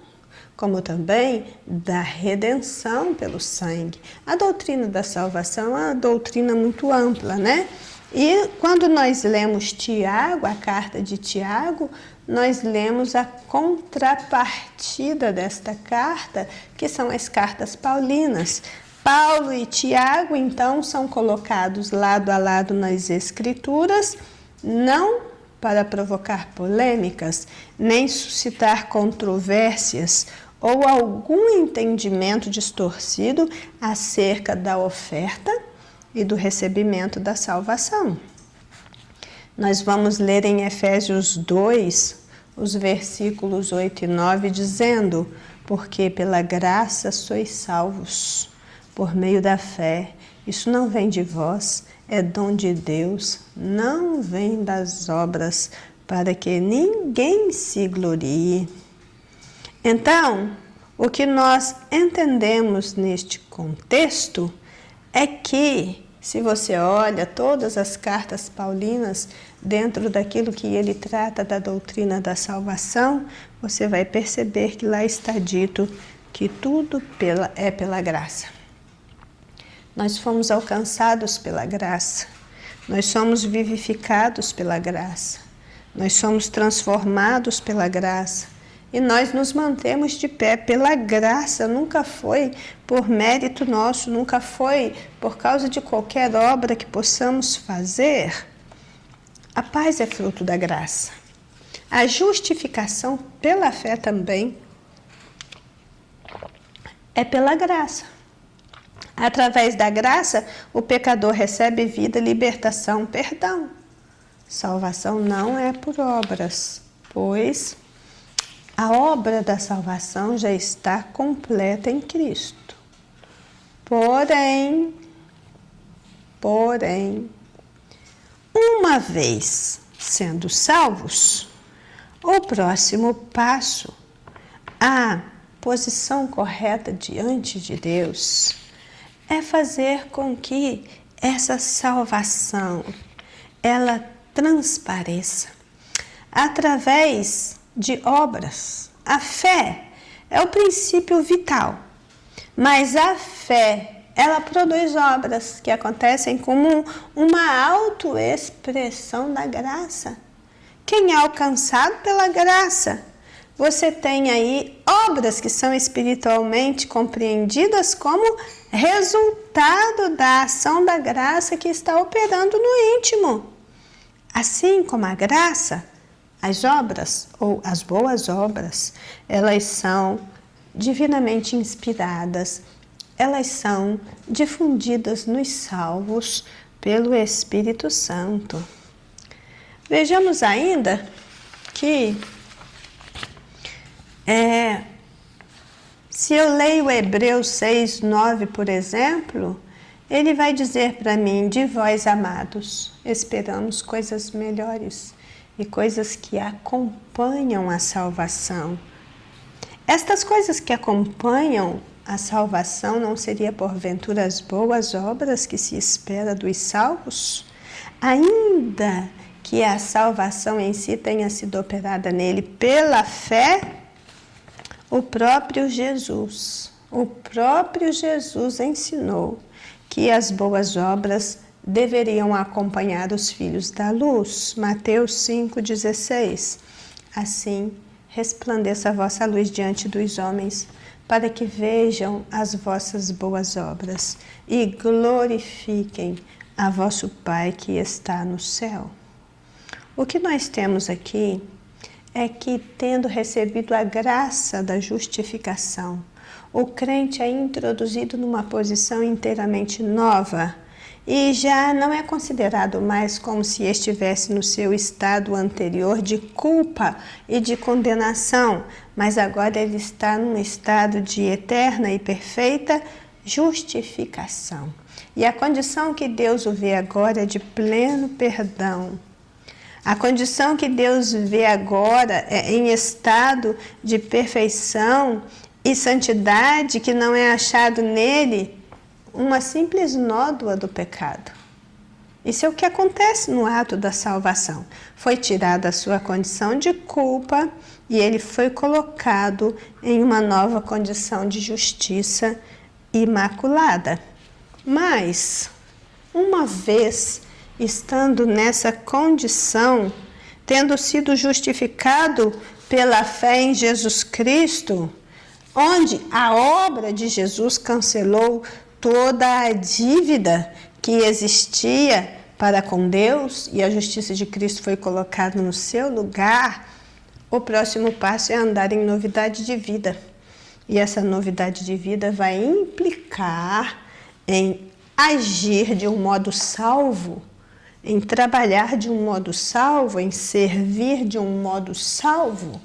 como também da redenção pelo sangue. A doutrina da salvação é uma doutrina muito ampla, né? E quando nós lemos Tiago, a carta de Tiago, nós lemos a contrapartida desta carta, que são as cartas paulinas. Paulo e Tiago, então, são colocados lado a lado nas Escrituras, não para provocar polêmicas, nem suscitar controvérsias ou algum entendimento distorcido acerca da oferta e do recebimento da salvação. Nós vamos ler em Efésios 2, os versículos 8 e 9, dizendo: porque pela graça sois salvos, por meio da fé, Isso não vem de vós, é dom de Deus, não vem das obras, para que ninguém se glorie. Então, o que nós entendemos neste contexto é que, se você olha todas as cartas paulinas dentro daquilo que ele trata da doutrina da salvação, você vai perceber que lá está dito que tudo é pela graça. Nós fomos alcançados pela graça, nós somos vivificados pela graça, nós somos transformados pela graça e nós nos mantemos de pé pela graça, nunca foi por mérito nosso, nunca foi por causa de qualquer obra que possamos fazer. A paz é fruto da graça. A justificação pela fé também é pela graça. Através da graça, o pecador recebe vida, libertação, perdão. Salvação não é por obras, pois a obra da salvação já está completa em Cristo. Porém, uma vez sendo salvos, o próximo passo, a posição correta diante de Deus, é fazer com que essa salvação, ela transpareça através de obras. A fé é o princípio vital, mas a fé, ela produz obras que acontecem como uma autoexpressão da graça. Quem é alcançado pela graça, você tem aí obras que são espiritualmente compreendidas como resultado da ação da graça que está operando no íntimo. Assim como a graça, as obras ou as boas obras, elas são divinamente inspiradas, elas são difundidas nos salvos pelo Espírito Santo. Vejamos ainda que se eu leio Hebreus 6:9, por exemplo, ele vai dizer para mim: de vós, amados, esperamos coisas melhores e coisas que acompanham a salvação. Estas coisas que acompanham a salvação não seria porventura as boas obras que se espera dos salvos? Ainda que a salvação em si tenha sido operada nele pela fé, o próprio Jesus ensinou que as boas obras deveriam acompanhar os filhos da luz. Mateus 5,16. Assim, resplandeça a vossa luz diante dos homens, para que vejam as vossas boas obras e glorifiquem a vosso Pai que está no céu. O que nós temos aqui é que, tendo recebido a graça da justificação, o crente é introduzido numa posição inteiramente nova e já não é considerado mais como se estivesse no seu estado anterior de culpa e de condenação, mas agora ele está num estado de eterna e perfeita justificação. E a condição que Deus o vê agora é de pleno perdão. A condição que Deus vê agora é em estado de perfeição e santidade, que não é achado nele uma simples nódoa do pecado. Isso é o que acontece no ato da salvação. Foi tirada a sua condição de culpa e ele foi colocado em uma nova condição de justiça imaculada. Mas, uma vez estando nessa condição, tendo sido justificado pela fé em Jesus Cristo, onde a obra de Jesus cancelou toda a dívida que existia para com Deus e a justiça de Cristo foi colocada no seu lugar, o próximo passo é andar em novidade de vida. E essa novidade de vida vai implicar em agir de um modo salvo, em trabalhar de um modo salvo, em servir de um modo salvo.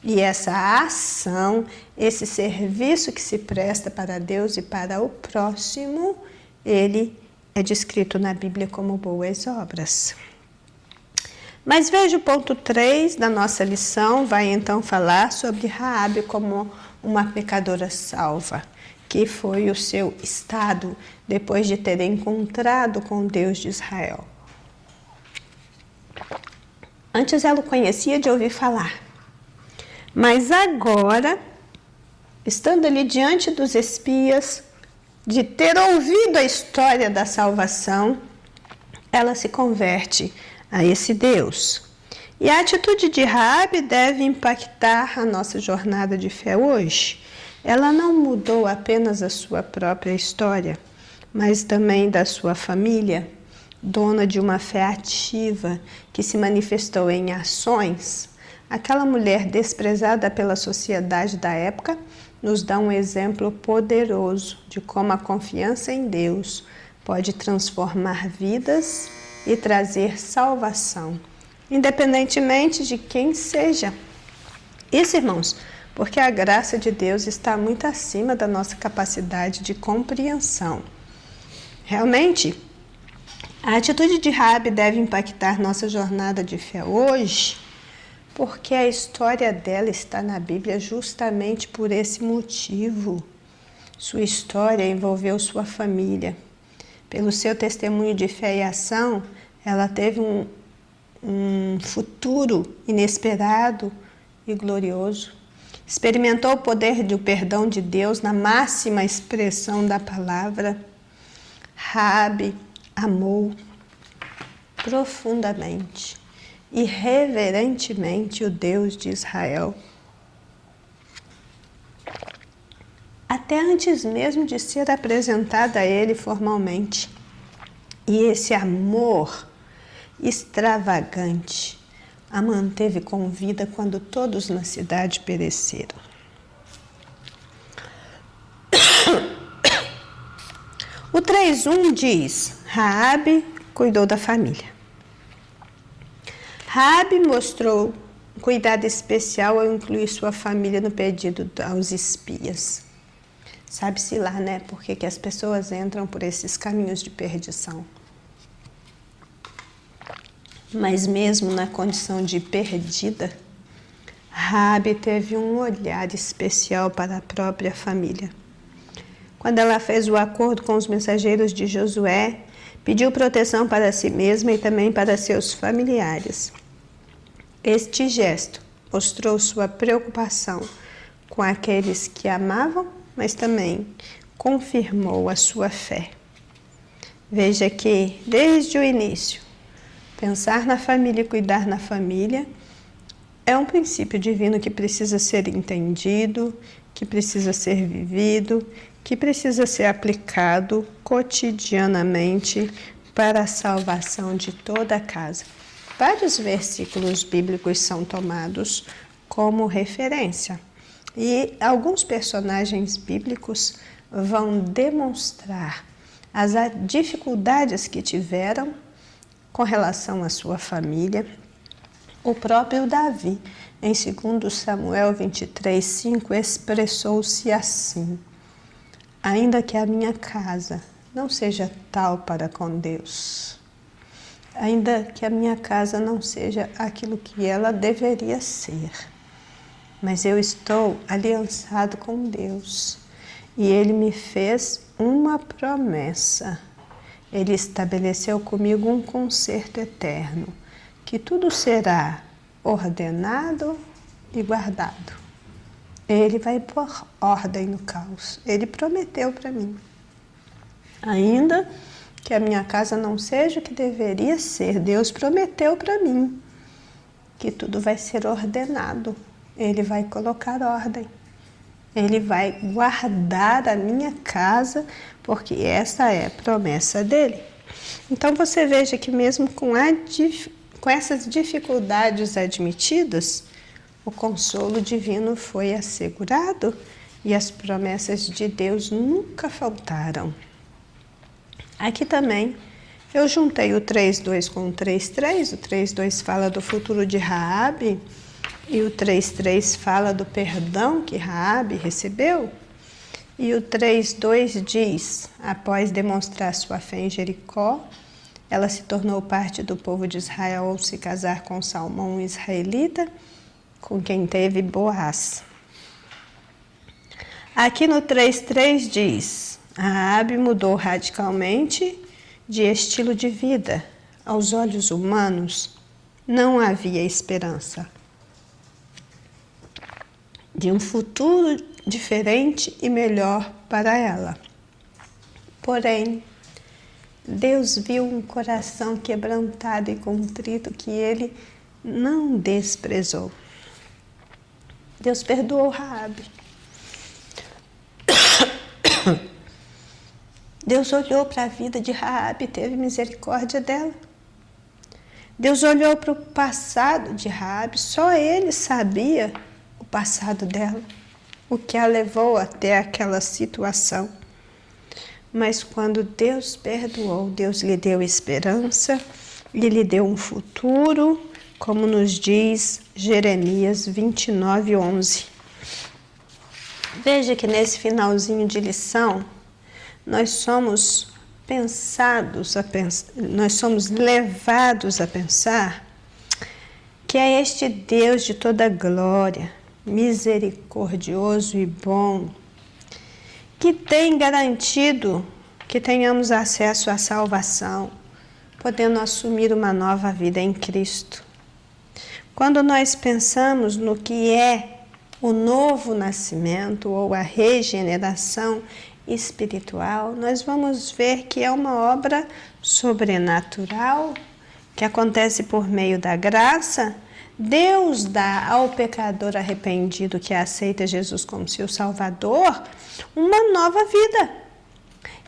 E essa ação, esse serviço que se presta para Deus e para o próximo, ele é descrito na Bíblia como boas obras. Mas veja o ponto 3 da nossa lição, vai então falar sobre Raabe como uma pecadora salva, que foi o seu estado depois de ter encontrado com Deus de Israel. Antes ela o conhecia de ouvir falar, mas agora, estando ali diante dos espias, de ter ouvido a história da salvação, ela se converte a esse Deus. E a atitude de Raabe deve impactar a nossa jornada de fé hoje. Ela não mudou apenas a sua própria história, mas também da sua família, dona de uma fé ativa que se manifestou em ações. Aquela mulher desprezada pela sociedade da época nos dá um exemplo poderoso de como a confiança em Deus pode transformar vidas e trazer salvação, independentemente de quem seja. Isso, irmãos, porque a graça de Deus está muito acima da nossa capacidade de compreensão. Realmente, a atitude de Raabe deve impactar nossa jornada de fé hoje, porque a história dela está na Bíblia justamente por esse motivo. Sua história envolveu sua família. Pelo seu testemunho de fé e ação, ela teve um futuro inesperado e glorioso. Experimentou o poder do perdão de Deus na máxima expressão da palavra. Raabe amou profundamente e reverentemente o Deus de Israel. Até antes mesmo de ser apresentada a ele formalmente. E esse amor extravagante a manteve com vida quando todos na cidade pereceram. O 3:1 diz: Raabe cuidou da família. Raabe mostrou um cuidado especial ao incluir sua família no pedido aos espias. Sabe-se lá, né? Por que as pessoas entram por esses caminhos de perdição. Mas mesmo na condição de perdida, Raabe teve um olhar especial para a própria família. Quando ela fez o acordo com os mensageiros de Josué, pediu proteção para si mesma e também para seus familiares. Este gesto mostrou sua preocupação com aqueles que amavam, mas também confirmou a sua fé. Veja que, desde o início, pensar na família e cuidar na família é um princípio divino que precisa ser entendido, que precisa ser vivido, que precisa ser aplicado cotidianamente para a salvação de toda a casa. Vários versículos bíblicos são tomados como referência e alguns personagens bíblicos vão demonstrar as dificuldades que tiveram com relação à sua família. O próprio Davi, em 2 Samuel 23:5, expressou-se assim: ainda que a minha casa não seja tal para com Deus, ainda que a minha casa não seja aquilo que ela deveria ser, mas eu estou aliançado com Deus e Ele me fez uma promessa. Ele estabeleceu comigo um concerto eterno, que tudo será ordenado e guardado. Ele vai pôr ordem no caos. Ele prometeu para mim. Ainda que a minha casa não seja o que deveria ser, Deus prometeu para mim que tudo vai ser ordenado. Ele vai colocar ordem. Ele vai guardar a minha casa, porque essa é a promessa dele. Então você veja que mesmo com essas dificuldades admitidas, o consolo divino foi assegurado e as promessas de Deus nunca faltaram. Aqui também eu juntei o 3:2 com o 3:3. O 3:2 fala do futuro de Raabe e o 3:3 fala do perdão que Raabe recebeu. E o 3:2 diz: após demonstrar sua fé em Jericó, ela se tornou parte do povo de Israel ao se casar com Salmão, um israelita, com quem teve Boaz. Aqui no 3:3 diz: Raabe mudou radicalmente de estilo de vida. Aos olhos humanos, não havia esperança de um futuro diferente e melhor para ela. Porém, Deus viu um coração quebrantado e contrito que ele não desprezou. Deus perdoou Raabe. Deus olhou para a vida de Raabe e teve misericórdia dela. Deus olhou para o passado de Raabe, só ele sabia o passado dela, o que a levou até aquela situação. Mas quando Deus perdoou, Deus lhe deu esperança e lhe deu um futuro, como nos diz Jeremias 29:11. Veja que nesse finalzinho de lição, nós somos levados a pensar que é este Deus de toda glória, misericordioso e bom, que tem garantido que tenhamos acesso à salvação, podendo assumir uma nova vida em Cristo. Quando nós pensamos no que é o novo nascimento ou a regeneração espiritual, nós vamos ver que é uma obra sobrenatural que acontece por meio da graça. Deus dá ao pecador arrependido que aceita Jesus como seu Salvador uma nova vida.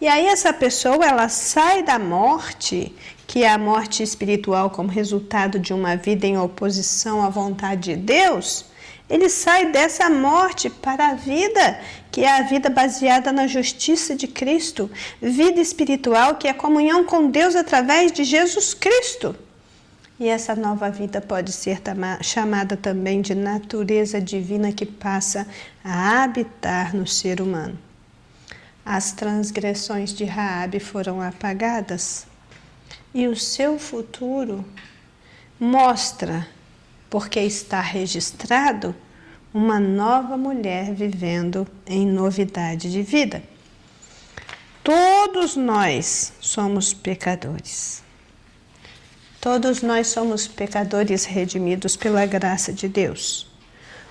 E aí essa pessoa, ela sai da morte, que é a morte espiritual como resultado de uma vida em oposição à vontade de Deus. Ele sai dessa morte para a vida, que é a vida baseada na justiça de Cristo, vida espiritual, que é comunhão com Deus através de Jesus Cristo. E essa nova vida pode ser chamada também de natureza divina que passa a habitar no ser humano. As transgressões de Raabe foram apagadas e o seu futuro mostra, porque está registrado, uma nova mulher vivendo em novidade de vida. Todos nós somos pecadores. Todos nós somos pecadores redimidos pela graça de Deus.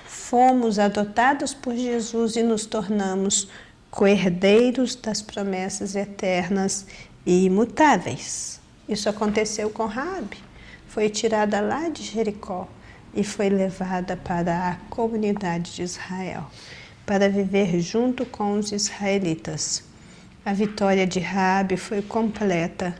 Fomos adotados por Jesus e nos tornamos co-herdeiros das promessas eternas e imutáveis. Isso aconteceu com Raabe. Foi tirada lá de Jericó e foi levada para a comunidade de Israel, para viver junto com os israelitas. A vitória de Raabe foi completa,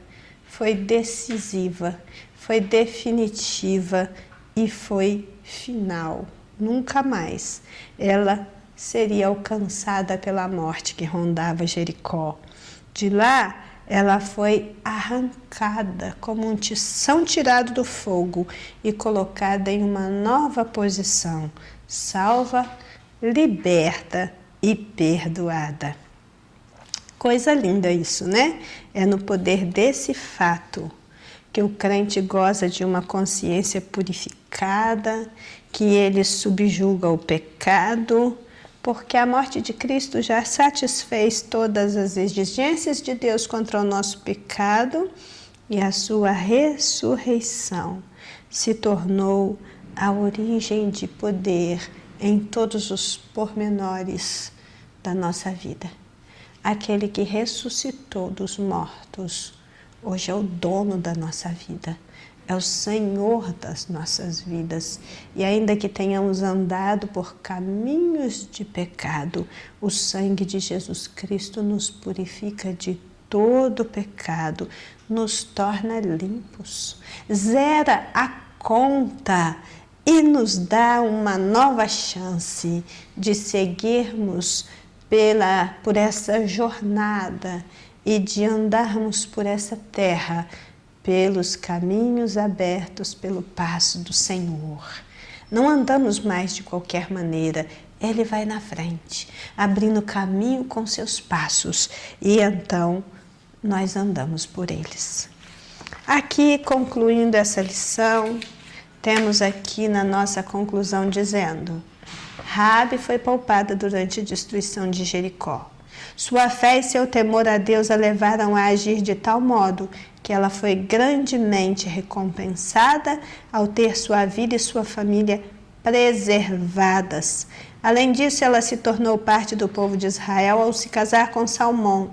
foi decisiva, foi definitiva e foi final. Nunca mais ela seria alcançada pela morte que rondava Jericó. De lá, ela foi arrancada como um tição tirado do fogo e colocada em uma nova posição, salva, liberta e perdoada. Coisa linda isso, né? É no poder desse fato que o crente goza de uma consciência purificada, que ele subjuga o pecado, porque a morte de Cristo já satisfez todas as exigências de Deus contra o nosso pecado e a sua ressurreição se tornou a origem de poder em todos os pormenores da nossa vida. Aquele que ressuscitou dos mortos, hoje é o dono da nossa vida, é o Senhor das nossas vidas. E ainda que tenhamos andado por caminhos de pecado, o sangue de Jesus Cristo nos purifica de todo pecado, nos torna limpos, zera a conta e nos dá uma nova chance de seguirmos por essa jornada e de andarmos por essa terra pelos caminhos abertos pelo passo do Senhor. Não andamos mais de qualquer maneira, Ele vai na frente, abrindo caminho com seus passos, e então nós andamos por eles. Aqui, concluindo essa lição, temos aqui na nossa conclusão dizendo: Raabe foi poupada durante a destruição de Jericó. Sua fé e seu temor a Deus a levaram a agir de tal modo que ela foi grandemente recompensada ao ter sua vida e sua família preservadas. Além disso, ela se tornou parte do povo de Israel ao se casar com Salmão.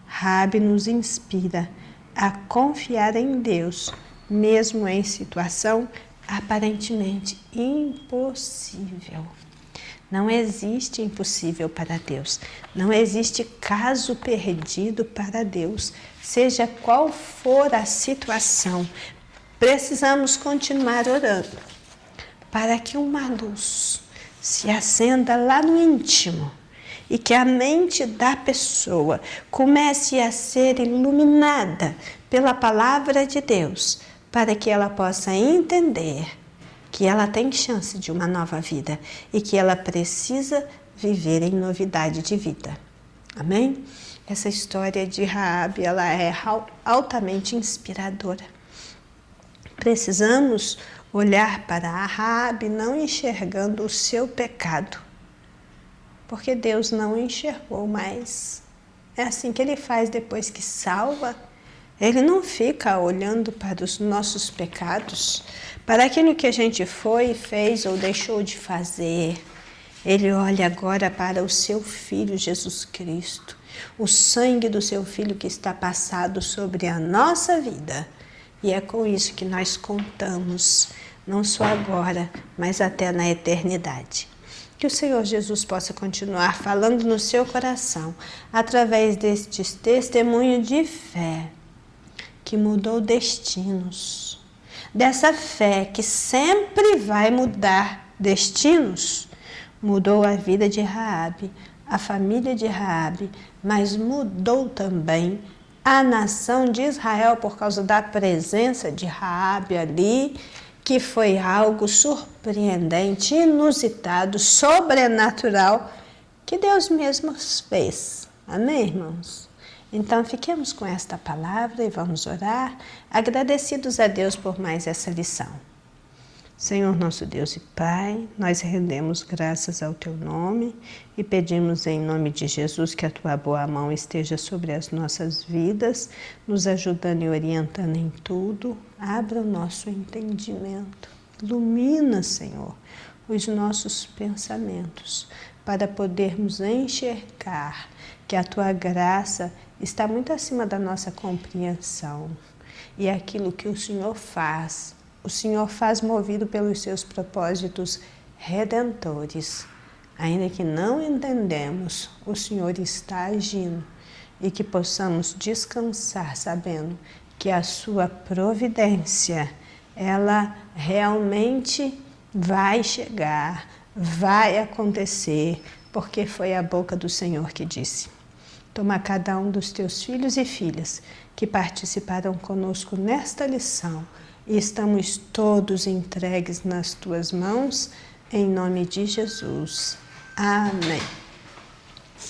Raabe nos inspira a confiar em Deus, mesmo em situação aparentemente impossível. Não existe impossível para Deus. Não existe caso perdido para Deus. Seja qual for a situação, precisamos continuar orando para que uma luz se acenda lá no íntimo e que a mente da pessoa comece a ser iluminada pela palavra de Deus, para que ela possa entender que ela tem chance de uma nova vida e que ela precisa viver em novidade de vida. Amém? Essa história de Raabe, ela é altamente inspiradora. Precisamos olhar para a Raabe não enxergando o seu pecado, porque Deus não enxergou mais. É assim que Ele faz depois que salva. Ele não fica olhando para os nossos pecados, para aquilo que a gente foi, fez ou deixou de fazer. Ele olha agora para o seu Filho Jesus Cristo, o sangue do seu Filho que está passado sobre a nossa vida. E é com isso que nós contamos, não só agora, mas até na eternidade. Que o Senhor Jesus possa continuar falando no seu coração, através destes testemunhos de fé, que mudou destinos. Dessa fé que sempre vai mudar destinos, mudou a vida de Raabe, a família de Raabe, mas mudou também a nação de Israel por causa da presença de Raabe ali, que foi algo surpreendente, inusitado, sobrenatural, que Deus mesmo fez. Amém, irmãos? Então, fiquemos com esta palavra e vamos orar, agradecidos a Deus por mais essa lição. Senhor nosso Deus e Pai, nós rendemos graças ao Teu nome e pedimos em nome de Jesus que a Tua boa mão esteja sobre as nossas vidas, nos ajudando e orientando em tudo. Abra o nosso entendimento, ilumina, Senhor, os nossos pensamentos, para podermos enxergar que a Tua graça está muito acima da nossa compreensão. E aquilo que o Senhor faz movido pelos seus propósitos redentores. Ainda que não entendemos, o Senhor está agindo e que possamos descansar sabendo que a sua providência, ela realmente vai chegar, vai acontecer, porque foi a boca do Senhor que disse. Toma cada um dos teus filhos e filhas que participaram conosco nesta lição e estamos todos entregues nas tuas mãos, em nome de Jesus. Amém.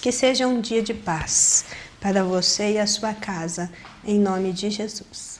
Que seja um dia de paz para você e a sua casa, em nome de Jesus.